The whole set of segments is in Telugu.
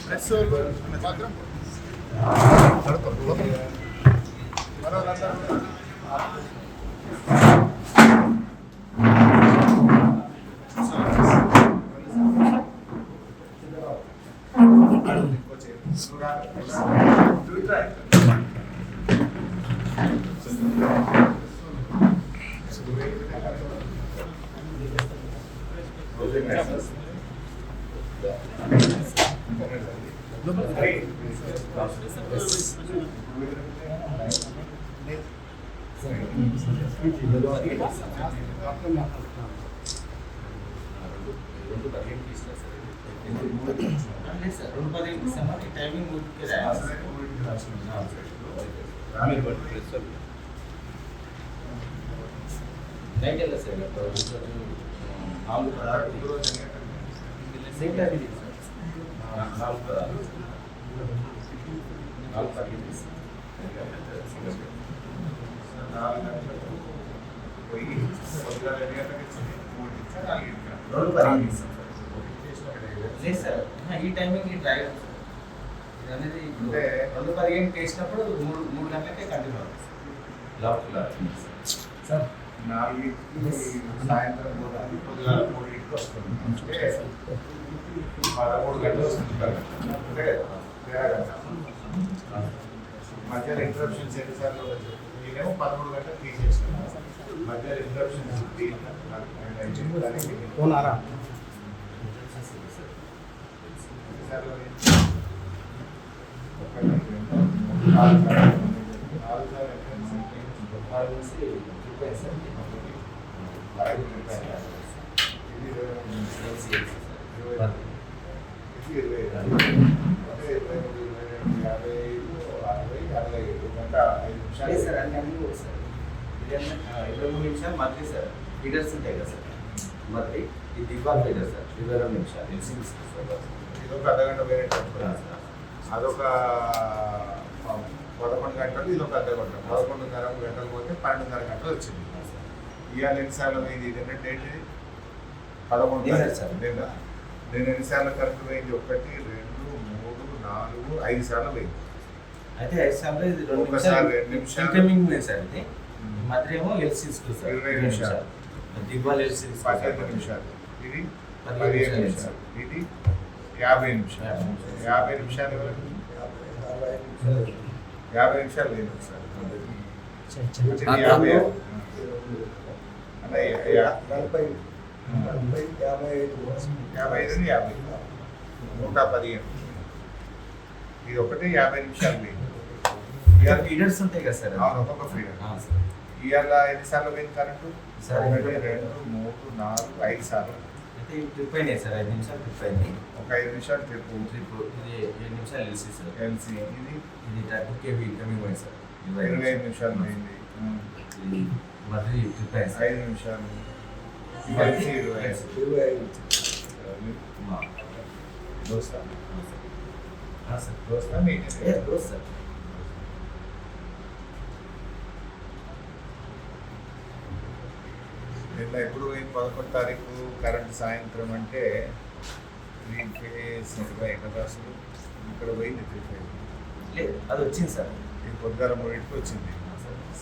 ప్రెస్ మాత్రం టైమింగ్ నైట్ ఎలా సార్ 4 లేదు సార్ ఈ టైమింగ్ ఈ డ్రైవర్ అనేది 2:15 చేసినప్పుడు 3 గంటలకే కంటిన్యూ అవుతుంది సార్ 4 సాయంత్రం 3 పొద్దుగాల 3 వస్తుంది 13 గంటలు వస్తుంది మధ్యలో ఇంటరప్షన్స్ ఎన్నిసార్లు నేనేమో 13 గంటలు తీసేస్తాను మధ్యలో ఇంటరప్షన్స్ పోనారా సార్ అన్ని 23 నిమిషాలు మధ్య సార్ లీడర్స్ ఉంటాయి కదా సార్ మధ్య ఈ దిగ్వాల్ లీడర్ సార్ 22 నిమిషాలు ఇదొక అర్ధగంట వేరే అదొక 11 గంటలు ఇదొక అర్ధగంట 11:30 గంటలు పోతే 12:30 గంటలు వచ్చింది ఇవాళ ఎన్నిసార్లు పోయింది ఇది డేట్ ఇది 11 సార్ నేను ఎన్నిసార్లు కరెక్ట్ పోయింది 1 2 3 4 5 సార్లు పోయింది అయితే 5 సార్లు ఇది 2 నిమిషాలు ఇన్కమింగ్ సార్ ఇది మధ్య ఏమో ఎల్సీ సార్ 20 నిమిషాలు దిగ్వాల్ ఎల్సీ 15 నిమిషాలు ఇది 15 నిమిషాలు ఇది 50 నిమిషాలు 50 నిమిషాలు 50 నిమిషాలు లేదు సార్ అన్న 115 ఇది ఒకటి 50 నిమిషాలు లేదు ఫీడర్స్ ఉంటాయి కదా సార్ అవును ఒక్కొక్క ఫీడర్ ఇవాళ ఎన్నిసార్లు పోయింది కరెంటు 1 2 3 4 5 సార్లు అయితే ట్రిప్ అయినాయి సార్ 5 నిమిషాలు ట్రిప్ అయింది ఒక 5 నిమిషాలు ట్రిప్ ఇది 7 నిమిషాలు ఎల్సీ సార్ ఎల్సీ ఇది 30 కేవీ ఇన్కమింగ్ పోయింది సార్ 25 నిమిషాలు పోయింది మధ్య ట్రిప్ అయింది సార్ 5 నిమిషాలు ఎల్సీ 25 దోస్తా సార్ దోస్తా దోస్ సార్ నిన్న ఎప్పుడు పోయింది 11 తారీఖు కరెంట్ సాయంత్రం అంటే 3 ఫేజ్ ఎకరాసులు ఇక్కడ పోయింది 3 ఫేజ్ లేదు అది వచ్చింది సార్ ఈ పొద్దుగాల 3కి వచ్చింది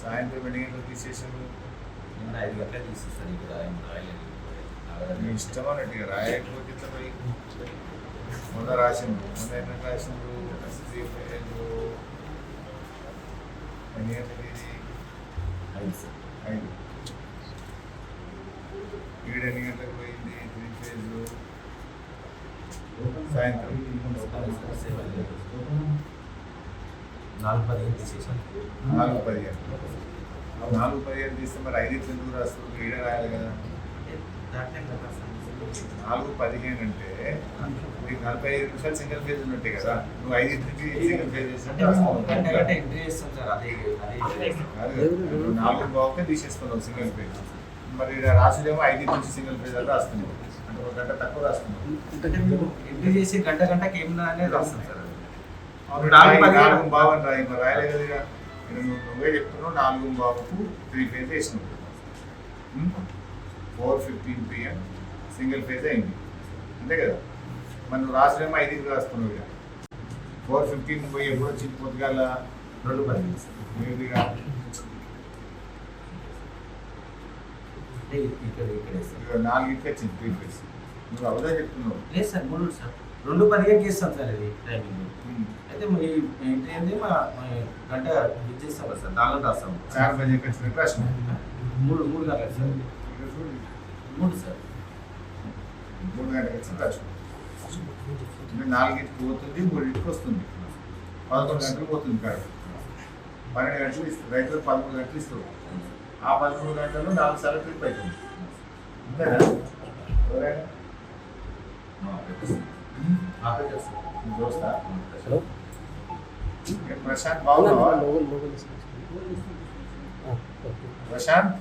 సాయంత్రం ఎన్ని గంటలు తీసేసారు నిన్న 5 గంటలకు తీసేస్తారు ఇక్కడ మీ ఇష్టం అన్నట్టుగా రాయకపోతే ఇట్లా పోయి మొన్న రాసిండు మొన్న ఎన్ని రాసిండు 3 ఫేజ్ ఎన్ని గంటలు ఇది 5 సార్ 5 ఈడ ఎన్ని గంటలకు పోయింది 3 ఫేజ్ సాయంత్రం 4:15 తీసేసాను 4:15 తీస్తే మరి 5 ఎందుకు రాస్తారు ఈడ రాయాలి కదా 4:15 అంటే నీకు 45 నిమిషాలు సింగిల్ ఫేజ్ ఉన్నట్టే కదా నువ్వు 5 సింగిల్ ఫేజ్ చేసినట్టు 4 బాగుంటే తీసేసుకున్నావు సింగిల్ ఫేజ్ మరి రాసుడేమో 5 నుంచి సింగిల్ ఫేజ్ అని రాస్తున్నావు అంటే 1 గంట తక్కువ రాస్తున్నావు ఎంట్రీ చేసి గంటకి ఏమన్నా అనేది రాస్తాను సార్ 4 బావని రాయి మరి రాయలే కదా నువ్వే చెప్తున్నావు 4 బాబుకు 3 ఫేజ్ వేసినావు 4:15 PM సింగిల్ ఫేజ్ అయింది అంతే కదా మరి నువ్వు రాసుడేమో 5కి రాస్తున్నావు ఇక 4:15 పోయి ఎప్పుడు వచ్చింది పొద్దుగాల 2:10 మీరుగా ఇక్కడే సార్. 4కి వచ్చింది 3 ఫేస్. నువ్వు అవదా చెప్తున్నావు. లేదు సార్ 3 సార్ 2:15కి ఇస్తాం సార్ ఇది టైమింగ్. అయితే మీ ఏంటి మా గంట ఇది చేస్తాం కదా సార్, దానిలో రాస్తాం. 4 బజేకి వచ్చిన ప్రశ్న 3 గంటలకు సార్. 3 సార్ 3 గంటలకు వచ్చిన ప్రశ్న. 4కి పోతుంది, 3కి వస్తుంది, 11 గంటలు పోతుంది కాదు. 12 గంటలు ఇస్తుంది, రైతులకు 13 గంటలు ఇస్తుంది. ఆ 13 గంటలు 4 సార్లు ట్రిప్ అవుతుంది. అంతేనా? ఎవరైనా దోస్తా ప్రశాంత్ బాగున్నావా? ప్రశాంత్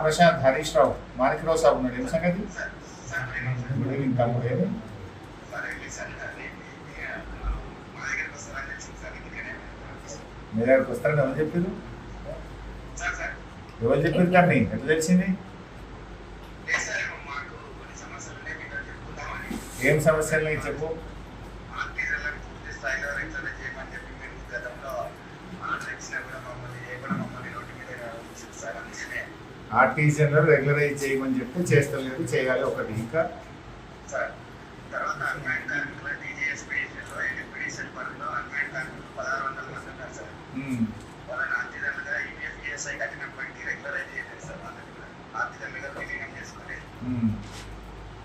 ప్రశాంత్ హరీష్ రావు మాణిక్రావు సాబ్ ఉన్నాడు. ఏం సంగతి? గుడ్ ఈవినింగ్ తమ్ముడు. ఏమి మీ దగ్గరకు వస్తారని ఎవరు చెప్పారు? ఎవరు చెప్పారు కానీ ఎట్లా తెలిసింది? ఏం సమస్యలు చెప్పు. ఆర్టీసీలో రెగ్యులరైజ్ చేయమని చెప్తే చేస్తలేదు, చేయాలి ఒకటి. ఇంకా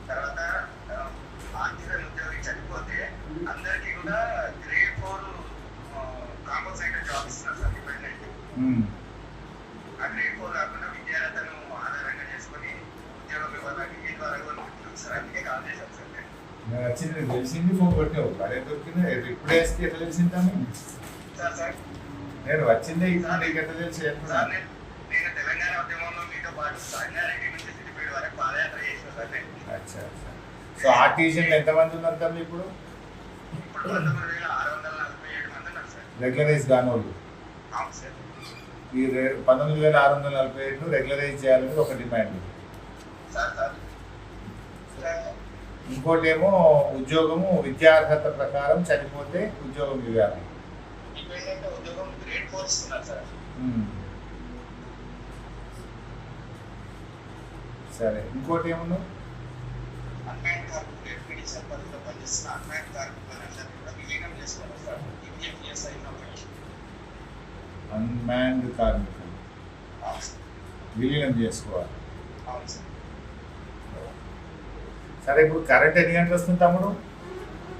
తర్వాత ఆర్టిజన్ ఉద్యోగి చనిపోతే అందరికీ కూడా గ్రేడ్ 4 కాంపల్సరీ జాబ్ ఇస్తున్నారు సార్ డిపెండెంట్. ఆ గ్రేడ్ 4 కాకుండా విద్యార్థులను ఆధారంగా చేసుకొని ఉద్యోగం ఇవ్వాలని ఈ ద్వారా సార్ అందుకే కాల్ చేశాను సార్. నేను వచ్చింది తెలిసింది, ఫోన్ కొట్టావు, అదే దొరికింది. ఇప్పుడే వేస్తే ఎట్లా తెలిసిందాము సార్? నేను వచ్చిందే ఇప్పుడు నీకు ఎట్లా తెలిసి సార్? నేను తెలంగాణ ఉద్యమంలో మీతో పాటు సంగారెడ్డి నుంచి సిద్దిపేట వరకు పాదయాత్ర చేసిన సార్. అచ్చా. సో ఆర్టీసీలో ఎంతమంది ఉన్నారు తమ్మి ఇప్పుడు? ఇప్పుడు 19,647 మంది ఉన్నారు సార్. రెగ్యులరైజ్ కానోళ్ళు. అవును సార్. ఈ 19,647 రెగ్యులరైజ్ చేయాలని ఒక డిమాండ్. సార్ ఇంకోటి ఏమో ఉద్యోగము విద్యార్హత ప్రకారం చనిపోతే ఉద్యోగం ఇవ్వాలి. డిపెండెంట్ ఉద్యోగం గ్రేడ్ 4 ఇస్తున్నారు సార్. సరే, ఇంకోటి ఏమన్నా అన్మ్యాన్ కార్మికులు ఎఫ్పిడిసిఎల్ పరిధిలో పనిచేస్తున్న అన్మ్యాన్ కార్మికులందరినీ కూడా విలీనం చేసుకోవాలి సార్. ఈపీఎఫ్ఈఎస్ఐ ఉన్నప్పటికీ అన్మ్యాన్డ్ కార్మికులు విలీనం చేసుకోవాలి. అవును సార్. సరే, ఇప్పుడు కరెంట్ ఎన్ని గంటలు వస్తుంది తమ్ముడు?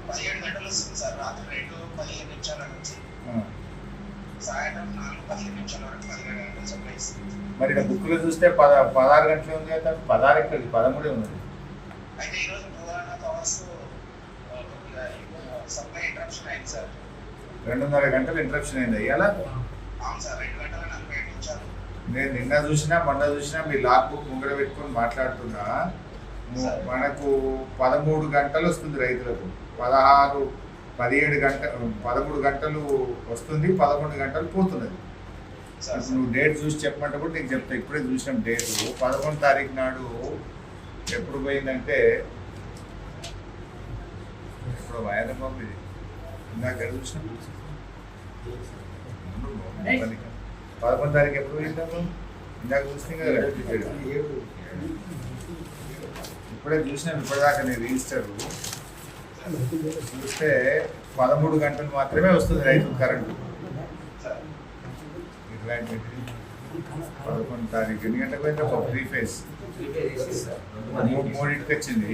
17 గంటలు వస్తుంది సార్. రాత్రి 2:15 నిమిషాల నుంచి సాయంత్రం 4:15 వరకు 12 గంటలు సప్లై ఇస్తుంది. మరి ఇక్కడ బుక్లో చూస్తే 16 గంటలే ఉంది కదా. 16 ఎక్కడికి 13 ఉంది. అయితే ఈరోజు 2.5 అవర్స్ సప్లై ఇంటరప్షన్ అయింది సార్. 2.5 గంటలు ఇంటరప్షన్ అయింది. అయ్యాలా? అవును సార్. 2 గంటల 45 నిమిషాలు. నేను నిన్న చూసినా మొన్న చూసినా మీ లాక్ బుక్ ముంగడ పెట్టుకొని మాట్లాడుతున్నా. మనకు 13 గంటలు వస్తుంది రైతులకు. 17 గంటలు 13 గంటలు వస్తుంది, 11 గంటలు పోతున్నది. ఇప్పుడు నువ్వు డేట్ చూసి చెప్పమంటే కూడా నీకు చెప్తా. ఇప్పుడే చూసినాం డేటు. 11 తారీఖు నాడు ఎప్పుడు పోయిందంటే ఇప్పుడు వాయదా బాబు ఇది ఇందాక చూసినాం. 11 తారీఖు ఎప్పుడు పోయిందాము? ఇందాక చూసినాం కదా. ఇప్పుడే చూసినాం. ఇప్పటిదాకా నేను రిజిస్టర్ చూస్తే 13 గంటలు మాత్రమే వస్తుంది రైతు కరెంటు. ఇట్లాంటి 11 తారీఖు ఎన్ని గంటలకు పోయింది? ఒక 3 ఫేజ్ 3కి వచ్చింది.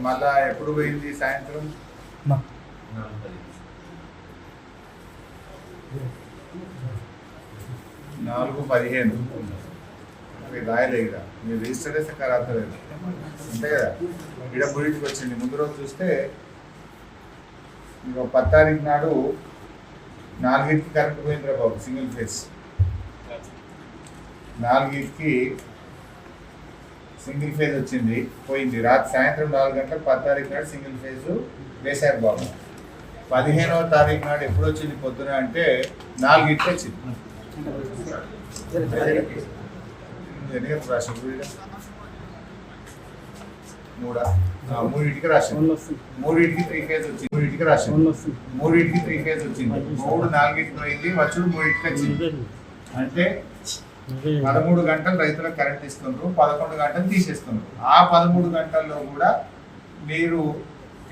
మళ్ళా ఎప్పుడు పోయింది? సాయంత్రం 4:15. రాయలే ఇక మీరు రిజిస్టర్ చేస్తే ఖరాబలేదు అంతే కదా. ఇక్కడ 3కి వచ్చింది. ముందు రోజు చూస్తే ఇంకో 10 తారీఖు నాడు 4కి కరెంట్ పోయిందిరా బాబు. సింగిల్ ఫేజ్ 4కి సింగిల్ ఫేజ్ వచ్చింది, పోయింది. రాత్రి సాయంత్రం 4 గంటలకు 10 తారీఖు నాడు సింగిల్ ఫేజ్ వేశారు బాబు. 15వ తారీఖు నాడు ఎప్పుడు వచ్చింది పొద్దున అంటే 4కి వచ్చింది. మూడింటికి రాశాను. మూడింటికి 3 ఫేజ్ వచ్చింది. మూడింటికి రాశాను. మూడింటికి 3 ఫేజ్ వచ్చింది. 3 4కి పోయింది. వచ్చుడు 3కి వచ్చింది. అంటే 13 గంటలు రైతులకు కరెంట్ ఇస్తున్నారు, 11 గంటలు తీసేస్తున్నారు. ఆ 13 గంటల్లో కూడా మీరు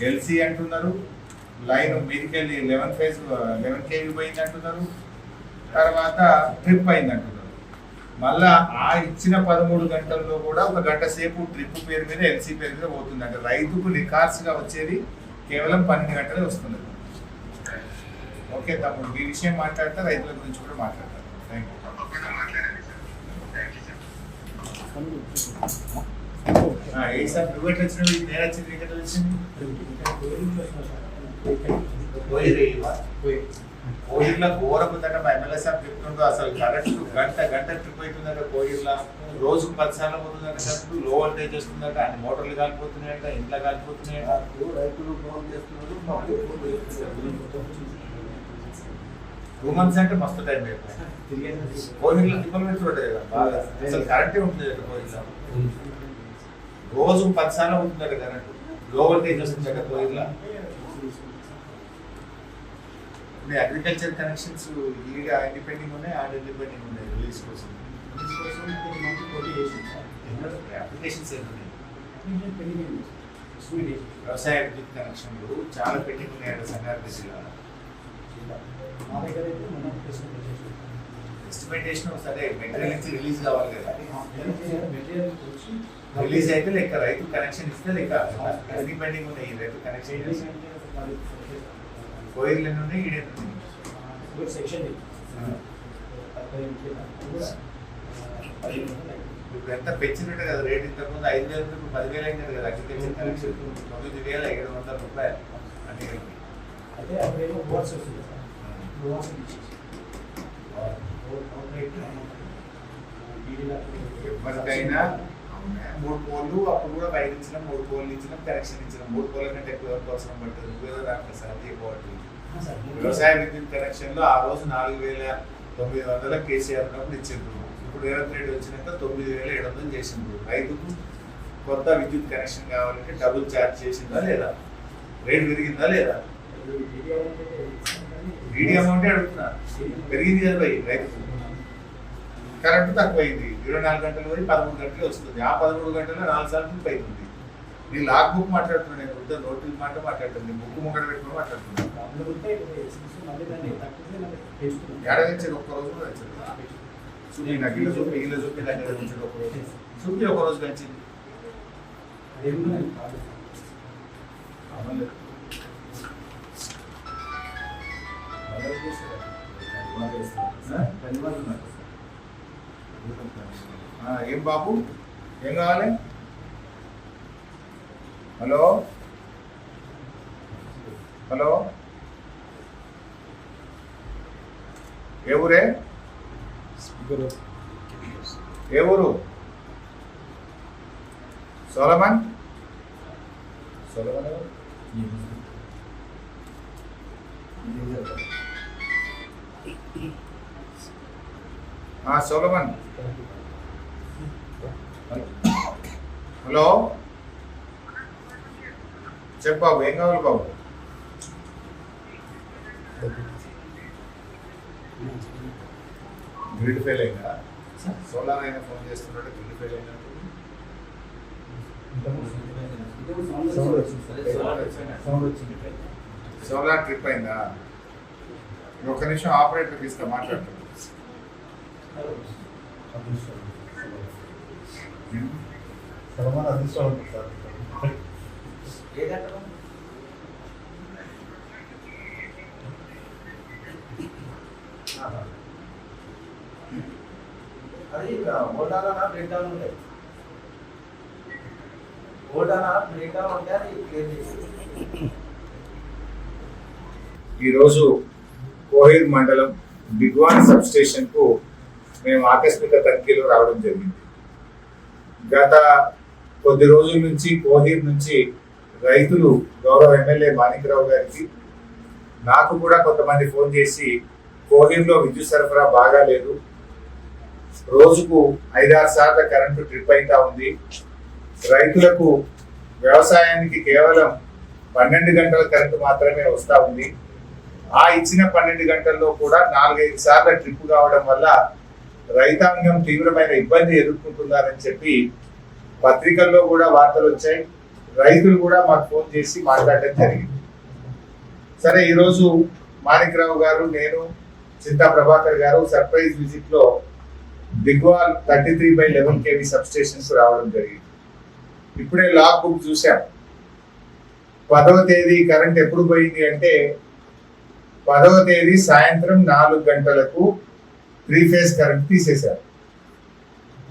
ఎల్సీ అంటున్నారు, లైన్ మీదికి వెళ్ళి 11 kV పోయింది అంటున్నారు, తర్వాత ట్రిప్ అయింది అంటున్నారు. మళ్ళా ఆ ఇచ్చిన 13 గంటల్లో కూడా 1 గంట సేపు ట్రిప్ పేరు మీద ఎల్సీ పేరు మీద పోతుంది. అంటే రైతుకు నికార్సుగా వచ్చేది కేవలం 12 గంటలే వస్తుంది. ఓకే తమ్ముడు, మీ విషయం మాట్లాడితే రైతుల గురించి కూడా మాట్లాడతారు. Thank you. ఏ సార్ నువ్వు ఎట్లా వచ్చినావు? నేను వచ్చింది ఎట్లా వచ్చింది? కోయిర్లో ఘోరకుందట. మా ఎమ్మెల్యే సార్ చెప్తుండ్రు అసలు కరెక్ట్ గంట ట్రిప్ అవుతుందట. కోయిర్లో రోజుకు 10 సార్లు పోతుందట కరెంట్. లో వోల్టేజ్ వస్తుందట, అన్ని మోటార్లు కాలిపోతున్నాయట, ఇంట్లో కాలిపోతున్నాయట. రైతులు ఫోన్ చేస్తున్నారు. 2 months అంటే మస్తు టైం అయిపోయింది. కోయిర్లో డిపార్ట్మెంట్ ఉంటుంది కదా బాగా, అసలు కరెంటే ఉంటుంది కదా కోయిర్లో. రోజు 10 సార్లు అవుతుందట కరెంట్. లో వోల్టేజ్ వస్తుందట కోయిర్లో. అగ్రికల్చర్ కనెక్షన్స్ ఇండిపెండింగ్ ఉన్నాయి, ఆడ ఇండిపెండింగ్ ఉన్నాయి. రిలీజ్ కోసం అప్లికేషన్స్ ఏమున్నాయి? వ్యవసాయ విద్యుత్ కనెక్షన్లు చాలా పెండింగ్ ఉన్నాయి సంగారెడ్డి జిల్లాలో. ఎస్టిమేటేషన్ సరే, మెటీరియల్ నుంచి రిలీజ్ కావాలి కదా. రిలీజ్ అయితే లెక్క, రైతు కనెక్షన్ ఇస్తే లెక్క. అన్ని పెండింగ్ ఉన్నాయి. రైతు కనెక్షన్ కోయిర్లు ఎన్ని ఉన్నాయి, ఈడెన్ని ఉన్నాయి? ఇప్పుడు ఎంత పెంచినట్టు కదా రేట్. ఇంతకుముందు 5,000 ఇప్పుడు 10,000 అయింది కదా అగ్రికల్చర్ కనెక్షన్. 9,700 రూపాయలు అన్ని కలిపి. ఎవరికైనా 3 పోల్లు అప్పుడు కూడా 5 ఇచ్చినాం, 3 పోల్లు ఇచ్చినాం, కనెక్షన్ ఇచ్చినాం. 3 పోల్ల కంటే ఎక్కువ అవసరం పడుతుంది. నువ్వేదో దాంట్లో సాధ్యం పోవట్లేదు. వ్యవసాయ విద్యుత్ కనెక్షన్ లో ఆ రోజు 4,900 కేసీఆర్ ఉన్నప్పుడు ఇచ్చిండ్రు. ఇప్పుడు రేవంత్ రెడ్డి వచ్చినాక 9,700 చేసిండ్రు. రైతుకు కొత్త విద్యుత్ కనెక్షన్ కావాలంటే డబుల్ ఛార్జ్ చేసిందా లేదా? రేట్ పెరిగిందా లేదా? డీడీ అమౌంటే అడుగుతున్నా. పెరిగింది కదా రైతుకు. కరెంటు తక్కువైంది. 24 గంటలు పోయి 13 గంటలు వస్తుంది. ఆ 13 గంటల్లో 4 సార్లు ట్రిప్ అవుతుంది. నేను లాగ్ బుక్ మాట్లాడుతున్నాను, నేను వద్ద నోటీస్ మాట మాట్లాడుతాను, నేను బుక్ ముంగడ పెట్టుకుని మాట్లాడుతున్నాను. ఏడాదించాడు ఒక్కరోజు కూడా వచ్చాడు. చూపి నాకు ఇల్లు చూపి, ఇల్లు చూపి దగ్గర ఉంచాడు ఒకరోజు చూపి, ఒకరోజు కలిసింది. ఏం బాబు, ఏం కావాలి? హలో హలో, ఏ ఊరే? ఏ ఊరు? సోలమన్. సోలమన్ సోలమన్. హలో చెప్పు బాబు, ఏం కావాలి బాబు? గ్రిడ్ ఫెయిల్ అయిందా? సోలార్ అయినా ఫోన్ చేస్తున్నాడు, గ్రిడ్ ఫెయిల్ అయినా. సోలార్ ట్రిప్ అయిందా? ఒక్క నిమిషం ఆపరేటర్కి ఇస్తా, మాట్లాడతాను. అది ఓటానా బ్రేక్ డౌన్ ఉంటాయి. ఓటానా బ్రేక్ డౌన్ ఉంటే అది క్లియర్ చేసి. ఈరోజు కోహిర్ మండలం బిగ్వాన్ సబ్ స్టేషన్ కు మేము ఆకస్మిక తనిఖీలో రావడం జరిగింది. గత కొద్ది రోజుల నుంచి కోహిర్ నుంచి రైతులు గౌరవ ఎమ్మెల్యే మాణిక్రావు గారికి, నాకు కూడా కొంతమంది ఫోన్ చేసి కోహిర్లో విద్యుత్ సరఫరా బాగా లేదు, రోజుకు 5-6 సార్లు కరెంటు ట్రిప్ అవుతా ఉంది, రైతులకు వ్యవసాయానికి కేవలం 12 గంటల కరెంటు మాత్రమే వస్తూ ఉంది. ఆ ఇచ్చిన 12 గంటల్లో కూడా 4-5 సార్లు ట్రిప్ కావడం వల్ల రైతాంగం తీవ్రమైన ఇబ్బంది ఎదుర్కొంటున్నారని చెప్పి పత్రికల్లో కూడా వార్తలు వచ్చాయి. రైతులు కూడా మాకు ఫోన్ చేసి మాట్లాడడం జరిగింది. సరే, ఈరోజు మాణిక్రావు గారు, నేను, చింతా ప్రభాకర్ గారు సర్ప్రైజ్ విజిట్ లో దిగ్వాల్ 33/11 kV సబ్ స్టేషన్ కు రావడం జరిగింది. ఇప్పుడే లాగ్ బుక్ చూసాం. 10వ తేదీ కరెంట్ ఎప్పుడు పోయింది అంటే 10వ తేదీ సాయంత్రం 4 గంటలకు 3 ఫేజ్ కరెంట్ తీసేశారు.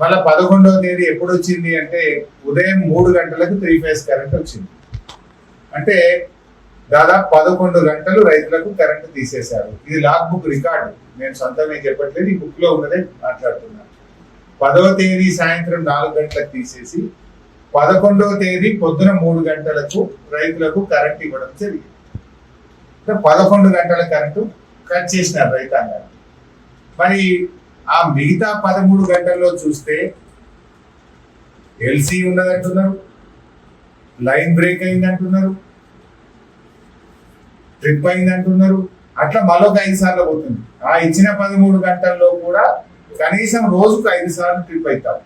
మళ్ళీ 11వ తేదీ ఎప్పుడు వచ్చింది అంటే ఉదయం 3 గంటలకు 3 ఫేజ్ కరెంట్ వచ్చింది. అంటే దాదాపు 11 గంటలు రైతులకు కరెంటు తీసేశారు. ఇది లాగ్ బుక్ రికార్డు, నేను సొంతంగా చెప్పట్లేదు, ఈ బుక్ లో ఉన్నదే మాట్లాడుతున్నాను. 10వ తేదీ సాయంత్రం 4 గంటలకు తీసేసి 11వ తేదీ పొద్దున 3 గంటలకు రైతులకు కరెంట్ ఇవ్వడం జరిగింది. 11 గంటల కరెంటు కట్ చేసినారు రైతాంగాన్ని. మరి ఆ మిగతా 13 గంటల్లో చూస్తే ఎల్సీ ఉన్నదంటున్నారు, లైన్ బ్రేక్ అయిందంటున్నారు, ట్రిప్ అయిందంటున్నారు. అట్లా మరొక 5 సార్లు పోతుంది. ఆ ఇచ్చిన 13 గంటల్లో కూడా కనీసం రోజుకు 5 సార్లు ట్రిప్ అవుతారు.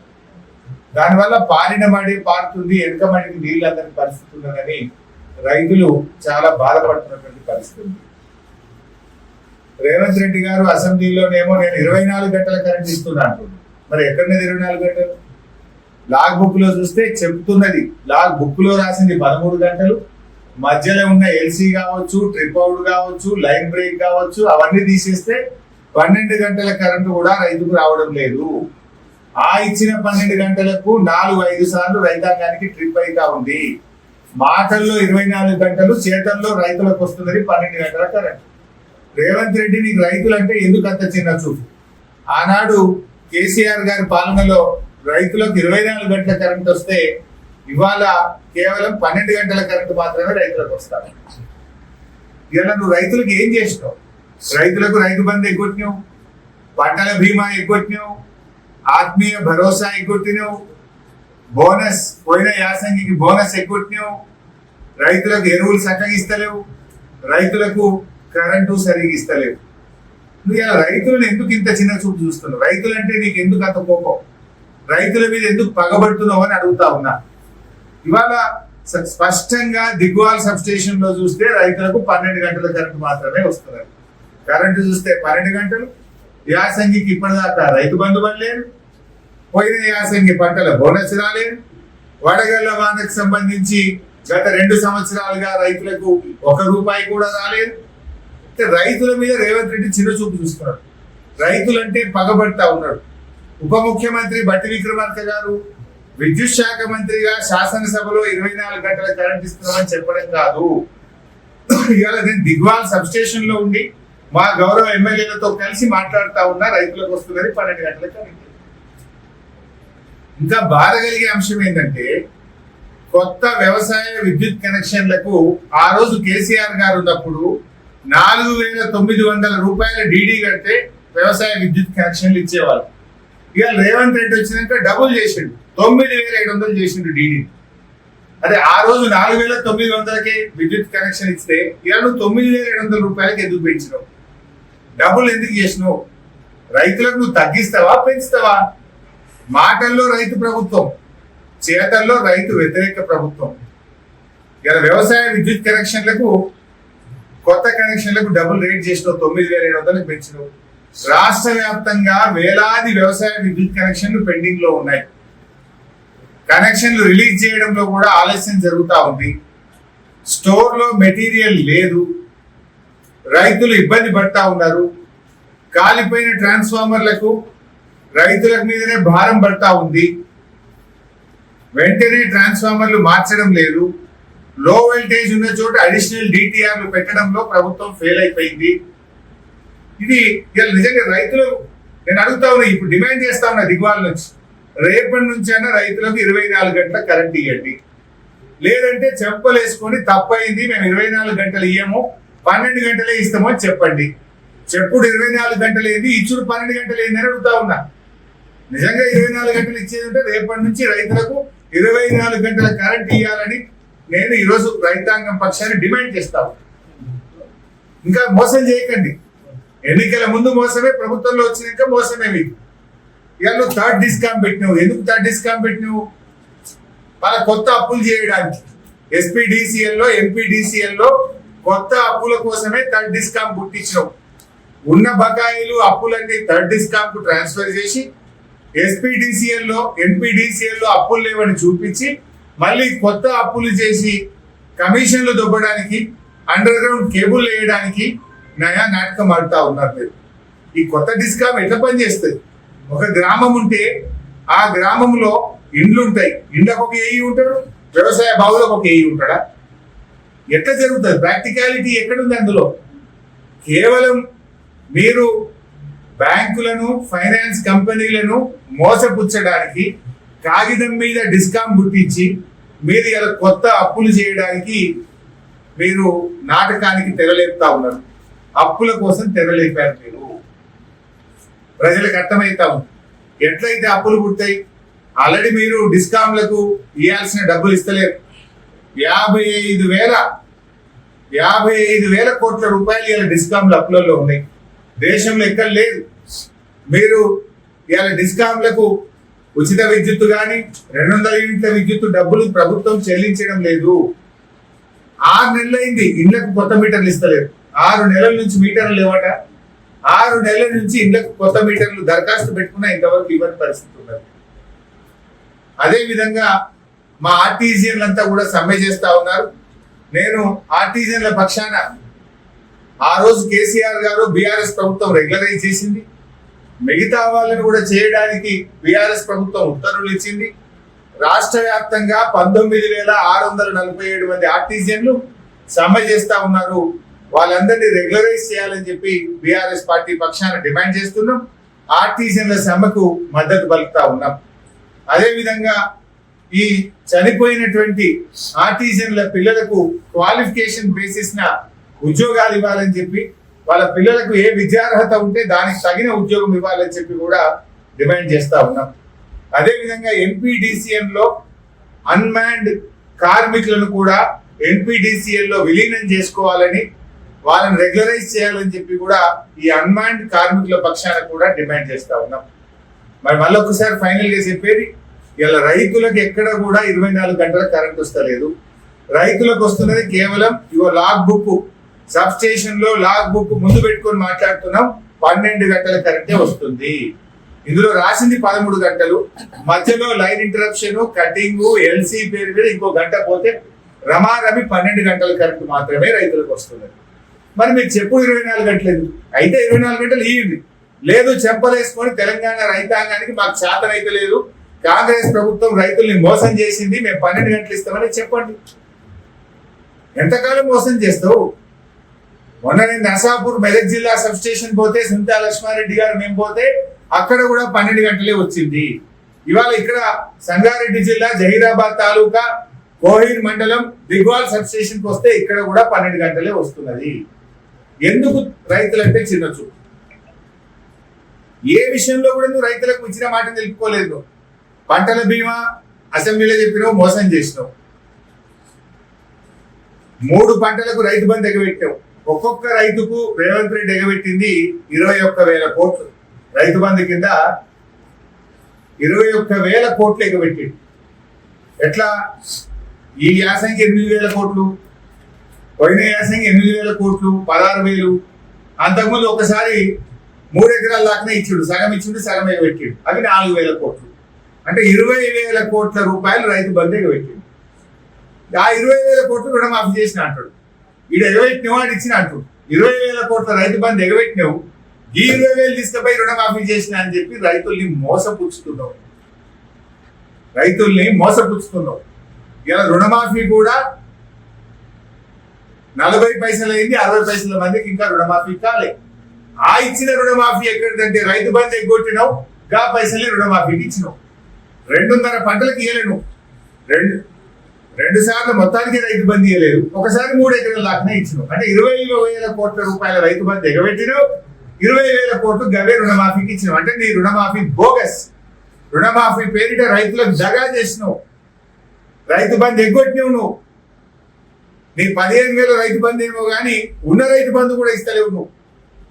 దానివల్ల పారిన మడి పారుతుంది, వెనుక మడికి నీళ్ళు అందరి పరిస్థితి ఉన్నదని రైతులు చాలా బాధపడుతున్నటువంటి పరిస్థితి ఉంది. రేవంత్ రెడ్డి గారు అసెంబ్లీలోనేమో నేను 24 గంటల కరెంట్ ఇస్తున్నా అంటున్నాను. మరి ఎక్కడనేది 24 గంటలు? లాగ్ బుక్ లో చూస్తే చెప్తున్నది, లాగ్ బుక్ లో రాసింది 13 గంటలు. మధ్యలో ఉన్న ఎల్సీ కావచ్చు, ట్రిప్ అవుట్ కావచ్చు, లైన్ బ్రేక్ కావచ్చు, అవన్నీ తీసేస్తే 12 గంటల కరెంటు కూడా రైతుకు రావడం లేదు. ఆ ఇచ్చిన 12 గంటలకు 4-5 సార్లు రైతాంగానికి ట్రిప్ అయితా ఉంది. మాటల్లో 24 గంటలు, చేతల్లో రైతులకు వస్తున్నది 12 గంటల కరెంటు. రేవంత్ రెడ్డి, నీకు రైతులు అంటే ఎందుకు అంత చిన్న చూపు? ఆనాడు కేసీఆర్ గారి పాలనలో రైతులకు 24 గంటల కరెంట్ వస్తే ఇవాళ కేవలం 12 గంటల కరెంటు మాత్రమే రైతులకు వస్తారు. ఇవాళ నువ్వు రైతులకు ఏం చేసినావు? రైతులకు రైతు బంధు ఎగ్గొట్టినావు, పంటల బీమా ఎగ్గొట్టినావు, ఆత్మీయ భరోసా ఎగ్గొట్టినావు, బోనస్ పోయిన యాసంగికి బోనస్ ఎగ్గొట్టినావు, రైతులకు ఎరువులు సక్కగిస్తలేవు, రైతులకు కరెంటు సరిగా ఇస్తలేవు. నువ్వు ఇలా రైతులను ఎందుకు ఇంత చిన్న చూపు చూస్తున్నావు? రైతులంటే నీకు ఎందుకు అంత కోపం? రైతుల మీద ఎందుకు పగబడుతున్నావు అని అడుగుతా ఉన్నా. ఇవాళ స్పష్టంగా దిగ్వాల్ సబ్ స్టేషన్ లో చూస్తే రైతులకు 12 గంటల కరెంటు మాత్రమే వస్తున్నారు. కరెంటు చూస్తే 12 గంటలు. యాసంగికి ఇప్పటిదాకా రైతు బంధు పడలేదు, పోయిన యాసంగి పంటల బోనస్ రాలేదు, వడగళ్ల వానకు సంబంధించి గత 2 సంవత్సరాలుగా రైతులకు 1 రూపాయి కూడా రాలేదు. రైతుల మీద రేవంత్ రెడ్డి చిన్న చూపు చూస్తున్నాడు. రైతులంటే పగబడతా ఉన్నాడు. ఉప ముఖ్యమంత్రి బట్టి విక్రమార్క గారు విద్యుత్ శాఖ మంత్రిగా శాసనసభలో 24 గంటల కరెంట్ ఇస్తున్నామని చెప్పడం కాదు. ఇవాళ నేను దిగ్వాల్ సబ్ స్టేషన్ లో ఉండి మా గౌరవ ఎమ్మెల్యేలతో కలిసి మాట్లాడుతా ఉన్నా. రైతులకు వస్తున్నది 12 గంటల కరెంట్. ఇంకా బాధగలిగే అంశం ఏంటంటే కొత్త వ్యవసాయ విద్యుత్ కనెక్షన్లకు ఆ రోజు కేసీఆర్ గారు ఉన్నప్పుడు 4,900 రూపాయల డీడీ కడితే వ్యవసాయ విద్యుత్ కనెక్షన్లు ఇచ్చేవాళ్ళు. ఇక రేవంత్ రెడ్డి వచ్చినాక డబుల్ చేసిండు, 9,700 చేసిండు డీడీ. అదే ఆ రోజు 4,900కే విద్యుత్ కనెక్షన్ ఇస్తే ఇవాళ నువ్వు 9,700 రూపాయలకి ఎందుకు పెంచినావు? డబుల్ ఎందుకు చేసినావు? రైతులకు నువ్వు తగ్గిస్తావా పెంచుతావా? మాటల్లో రైతు ప్రభుత్వం, చేతల్లో రైతు వ్యతిరేక ప్రభుత్వం. ఇలా వ్యవసాయ విద్యుత్ కనెక్షన్లకు కొత్త కనెక్షన్లకు డబుల్ రేట్ చేసినావు, 9,700 పెంచినావు. రాష్ట్ర వ్యాప్తంగా వేలాది వ్యవసాయ విద్యుత్ కనెక్షన్లు పెండింగ్ లో ఉన్నాయి. కనెక్షన్లు రిలీజ్ చేయడంలో కూడా ఆలస్యం జరుగుతూ ఉంది. స్టోర్ లో మెటీరియల్ లేదు, రైతులు ఇబ్బంది పడతా ఉన్నారు. కాలిపోయిన ట్రాన్స్ఫార్మర్లకు రైతుల మీదనే భారం పడతా ఉంది. వెంటనే ట్రాన్స్ఫార్మర్లు మార్చడం లేదు. లో వోల్టేజ్ ఉన్న చోట అడిషనల్ డిటిఆర్లు పెట్టడంలో ప్రభుత్వం ఫెయిల్ అయిపోయింది. ఇది నిజంగా రైతులు, నేను అడుగుతా ఉన్నా, ఇప్పుడు డిమాండ్ చేస్తా ఉన్నా దిగ్వాల్ నుంచి, రేపటి నుంచి అయినా రైతులకు 24 గంటల కరెంట్ ఇవ్వండి. లేదంటే చెంపలేసుకొని తప్పైంది, మేము 24 గంటలు ఇయ్యము, 12 గంటలే ఇస్తాము అని చెప్పండి. చెప్పుడు 24 గంటలు ఏంది, ఇచ్చుడు 12 గంటలు ఏంది అని అడుగుతా ఉన్నా. నిజంగా 24 గంటలు ఇచ్చేది ఉంటే రేపటి నుంచి రైతులకు 24 గంటల కరెంట్ ఇవ్వాలని నేను ఈరోజు రైతాంగం పక్షాన్ని డిమాండ్ చేస్తాను. ఇంకా మోసం చేయకండి. ఎన్నికల ముందు మోసమే, ప్రభుత్వంలో వచ్చినాక మోసమే. మీకు ఇక నువ్వు థర్డ్ డిస్కౌంట్ పెట్టినావు. ఎందుకు థర్డ్ డిస్కౌంట్ పెట్టినావు? వాళ్ళ కొత్త అప్పులు చేయడానికి ఎస్పీడీసీఎల్లో ఎంపీడీసీఎల్లో కొత్త అప్పుల కోసమే థర్డ్ డిస్కౌంట్ పుట్టించినావు. ఉన్న బకాయిలు అప్పులన్నీ థర్డ్ డిస్కౌంట్ కు ట్రాన్స్ఫర్ చేసి ఎస్పీడీసీఎల్లో ఎంపీడీసీఎల్లో అప్పులు లేవని చూపించి మళ్ళీ కొత్త అప్పులు చేసి కమిషన్లు దొబ్బడానికి అండర్ గ్రౌండ్ కేబుల్ వేయడానికి నయా నాటకం ఆడుతూ ఉన్నారు మీరు. ఈ కొత్త డిస్కామ్ ఎట్లా పనిచేస్తుంది? ఒక గ్రామం ఉంటే ఆ గ్రామంలో ఇండ్లు ఉంటాయి, ఇండ్లకు ఒక ఏఈ ఉంటాడు, వ్యవసాయ బావులకు ఒక ఏఈ ఉంటాడా? ఎట్లా జరుగుతుంది? ప్రాక్టికాలిటీ ఎక్కడుంది అందులో? కేవలం మీరు బ్యాంకులను ఫైనాన్స్ కంపెనీలను మోసపుచ్చడానికి కాగితం మీద డిస్కౌంట్ గుర్తించి మీరు ఇలా కొత్త అప్పులు చేయడానికి మీరు నాటకానికి తెరలేపుతా ఉన్నారు. అప్పుల కోసం తెరలేపారు మీరు. ప్రజలకు అర్థమవుతా ఉంది ఎట్లయితే అప్పులు పుట్టాయి. ఆల్రెడీ మీరు డిస్కౌంట్లకు ఇవ్వాల్సిన డబ్బులు ఇస్తలేరు. 55,000 కోట్ల రూపాయలు ఇలా డిస్కౌంట్లు అప్పులలో ఉన్నాయి. దేశంలో ఎక్కడ లేదు. మీరు ఇవాళ డిస్కౌంట్లకు ఉచిత విద్యుత్తు కానీ 200 యూనిట్ల విద్యుత్తు డబ్బులు ప్రభుత్వం చెల్లించడం లేదు. 6 నెలలైంది ఇళ్లకు కొత్త మీటర్లు ఇస్తలేరు. 6 నెలల నుంచి మీటర్లు లేవట. 6 నెలల నుంచి ఇళ్లకు కొత్త మీటర్లు దరఖాస్తు పెట్టుకున్నా ఇంతవరకు ఇవ్వని పరిస్థితి ఉన్నది. అదే విధంగా మా ఆర్టీజీఎన్లంతా కూడా సమ్మె చేస్తా ఉన్నారు. నేను ఆర్టీజీఎన్ల పక్షాన ఆ రోజు కేసీఆర్ గారు బీఆర్ఎస్ ప్రభుత్వం రెగ్యులరైజ్ చేసింది. మిగతా వాళ్ళని కూడా చేయడానికి బీఆర్ఎస్ ప్రభుత్వం ఉత్తర్వులు ఇచ్చింది. రాష్ట్ర వ్యాప్తంగా 19,647 మంది ఆర్టీజీఎన్లు సమ్మె చేస్తా ఉన్నారు. వాళ్ళందరినీ రెగ్యులరైజ్ చేయాలని చెప్పి బీఆర్ఎస్ పార్టీ పక్షాన డిమాండ్ చేస్తున్నాం. ఆర్టీజీఎన్ల సమ్మెకు మద్దతు పలుకుతా ఉన్నాం. అదే విధంగా ఈ చనిపోయినటువంటి ఆర్టీజీఎన్ల పిల్లలకు క్వాలిఫికేషన్ బేసిస్ న ఉద్యోగాలు ఇవ్వాలని చెప్పి, వాళ్ళ పిల్లలకు ఏ విద్యార్హత ఉంటే దానికి తగిన ఉద్యోగం ఇవ్వాలని చెప్పి కూడా డిమాండ్ చేస్తా ఉన్నాం. అదే విధంగా ఎన్పీడీసీఎల్ లో అన్మాన్డ్ కార్మికులను కూడా ఎన్పీడీసీఎల్ లో విలీనం చేసుకోవాలని, వాళ్ళని రెగ్యులరైజ్ చేయాలని చెప్పి కూడా ఈ అన్మాన్డ్ కార్మికుల పక్షాన కూడా డిమాండ్ చేస్తా ఉన్నాం. మరి మళ్ళొకసారి ఫైనల్ గా చెప్పేది, ఇలా రైతులకు ఎక్కడ కూడా 24 గంటల కరెంట్ వస్తలేదు. రైతులకు వస్తున్నది కేవలం ఇవో లాగ్ బుక్. సబ్ స్టేషన్ లో లాగ్ బుక్ ముందు పెట్టుకొని మాట్లాడుతున్నాం, 12 గంటల కరెంటే వస్తుంది. ఇందులో రాసింది 13 గంటలు. మధ్యలో లైన్ ఇంటరప్షన్, కటింగ్, ఎల్సీ పేరు మీద ఇంకో గంట పోతే రమారమి 12 గంటల కరెంట్ మాత్రమే రైతులకు వస్తున్నది. మరి మీరు చెప్పు 24 గంటలేదు అయితే 24 గంటలు ఇవ్వండి. లేదు చెంపలేసుకొని తెలంగాణ రైతాంగానికి మాకు శాతం అయితే లేదు, కాంగ్రెస్ ప్రభుత్వం రైతుల్ని మోసం చేసింది, మేము 12 గంటలు ఇస్తామని చెప్పండి. ఎంతకాలం మోసం చేస్తావు? మొన్న నేను నర్సాపూర్ మెదక్ జిల్లా సబ్ స్టేషన్ పోతే, సింతా లక్ష్మారెడ్డి గారు మేము పోతే అక్కడ కూడా 12 గంటలే వచ్చింది. ఇవాళ ఇక్కడ సంగారెడ్డి జిల్లా జహీరాబాద్ తాలూకా కోహిర్ మండలం దిగ్వాల్ సబ్ స్టేషన్ కి వస్తే ఇక్కడ కూడా 12 గంటలే వస్తున్నది. ఎందుకు? రైతులంటే చిన్న చూపు. ఏ విషయంలో కూడా నువ్వు రైతులకు ఇచ్చిన మాట నిలుపుకోలేదు. పంటల బీమా అసెంబ్లీలో చెప్పినావు, మోసం చేసినావు. 3 పంటలకు రైతు బంధు ఎగబెట్టావు. ఒక్కొక్క రైతుకు రేవంత్ రెడ్డి ఎగబెట్టింది 21,000 కోట్లు. రైతు బంధు కింద 21,000 కోట్లు ఎగబెట్టింది. ఎట్లా? ఈ యాసంగి 8,000 కోట్లు, పోయిన యాసంగి 8,000 కోట్లు, 16,000. అంతకుముందు ఒకసారి 3 ఎకరాల దాకానే ఇచ్చిండు, సగం ఇచ్చిండు, సగం ఎగబెట్టిండు. అవి 4,000 కోట్లు. అంటే 20,000 కోట్ల రూపాయలు రైతు బంధు ఎగబెట్టిండు. ఆ 20,000 కోట్లు రుణమాఫీ చేసిన అంటాడు. ఈడ ఎగబెట్టినవు అని ఇచ్చిన అంటాడు. 20,000 కోట్ల రైతు బంధు ఎగబెట్టినవు, ఈ 20,000 తీసుకుపోయి రుణమాఫీ చేసిన అని చెప్పి రైతుల్ని మోసపుచ్చుతున్నావు. ఇలా రుణమాఫీ కూడా 40 పైసలు అయింది, 60 పైసల మందికి ఇంకా రుణమాఫీ కాలే. ఆ ఇచ్చిన రుణమాఫీ ఎక్కడిదంటే రైతు బంధు ఎగ్గొట్టినావు, గా పైసల్ని రుణమాఫీకి ఇచ్చినావు. 2.5 పంటలకు ఇవ్వలేను. 2 సార్లు మొత్తానికి రైతు బంధు ఇవ్వలేదు, ఒకసారి 3 ఎకరాల దాకానే ఇచ్చినావు. అంటే 20,000 కోట్ల రూపాయల రైతు బంధు ఎగబెట్టినావు, 20,000 కోట్లు గవే రుణమాఫీకి ఇచ్చినావు. అంటే నీ రుణమాఫీ బోగస్. రుణమాఫీ పేరిట రైతులకు దగా చేసినావు, రైతు బంధు ఎగ్గొట్టినావు నువ్వు. నీ 15,000 రైతు బంధు ఏమో కానీ ఉన్న రైతు బంధు కూడా ఇస్తలేవు నువ్వు.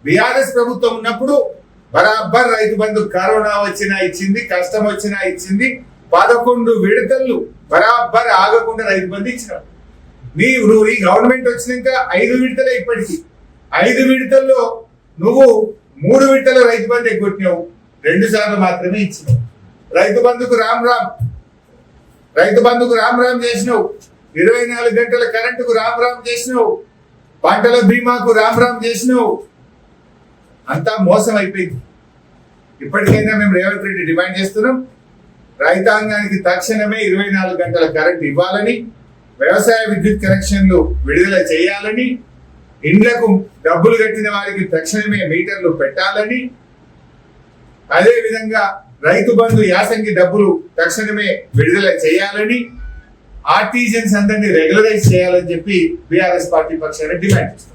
బీఆర్ఎస్ ప్రభుత్వం ఉన్నప్పుడు బరాబర్ రైతు బంధు కరోనా వచ్చినా ఇచ్చింది, కష్టం వచ్చినా ఇచ్చింది. 11 విడతలు బరాబర్ ఆగకుండా రైతు బంధు ఇచ్చినావు. నువ్వు ఈ గవర్నమెంట్ వచ్చినాక 5 విడతలే ఇప్పటికీ. 5 విడతల్లో నువ్వు 3 విడతల రైతు బంధు ఎగ్గొట్టినావు, 2 సార్లు మాత్రమే ఇచ్చినావు. రైతు బంధుకు రామ్ రామ్ చేసినావు. 24 గంటల కరెంటుకు రామ్ చేసినావు. పంటల బీమాకు రామ్ చేసినావు. అంతా మోసం అయిపోయింది. ఇప్పటికైనా మేము రేవంత్ రెడ్డి డిమాండ్ చేస్తున్నాం, రైతాంగానికి తక్షణమే 24 గంటల కరెంట్ ఇవ్వాలని, వ్యవసాయ విద్యుత్ కనెక్షన్లు విడుదల చేయాలని, ఇండ్లకు డబ్బులు కట్టిన వారికి తక్షణమే మీటర్లు పెట్టాలని, అదే విధంగా రైతు బంధు యాసంగి డబ్బులు తక్షణమే విడుదల చేయాలని, ఆర్టిజన్స్ అందరినీ రెగ్యులరైజ్ చేయాలని చెప్పి బీఆర్ఎస్ పార్టీ పక్షాన డిమాండ్ చేస్తారు.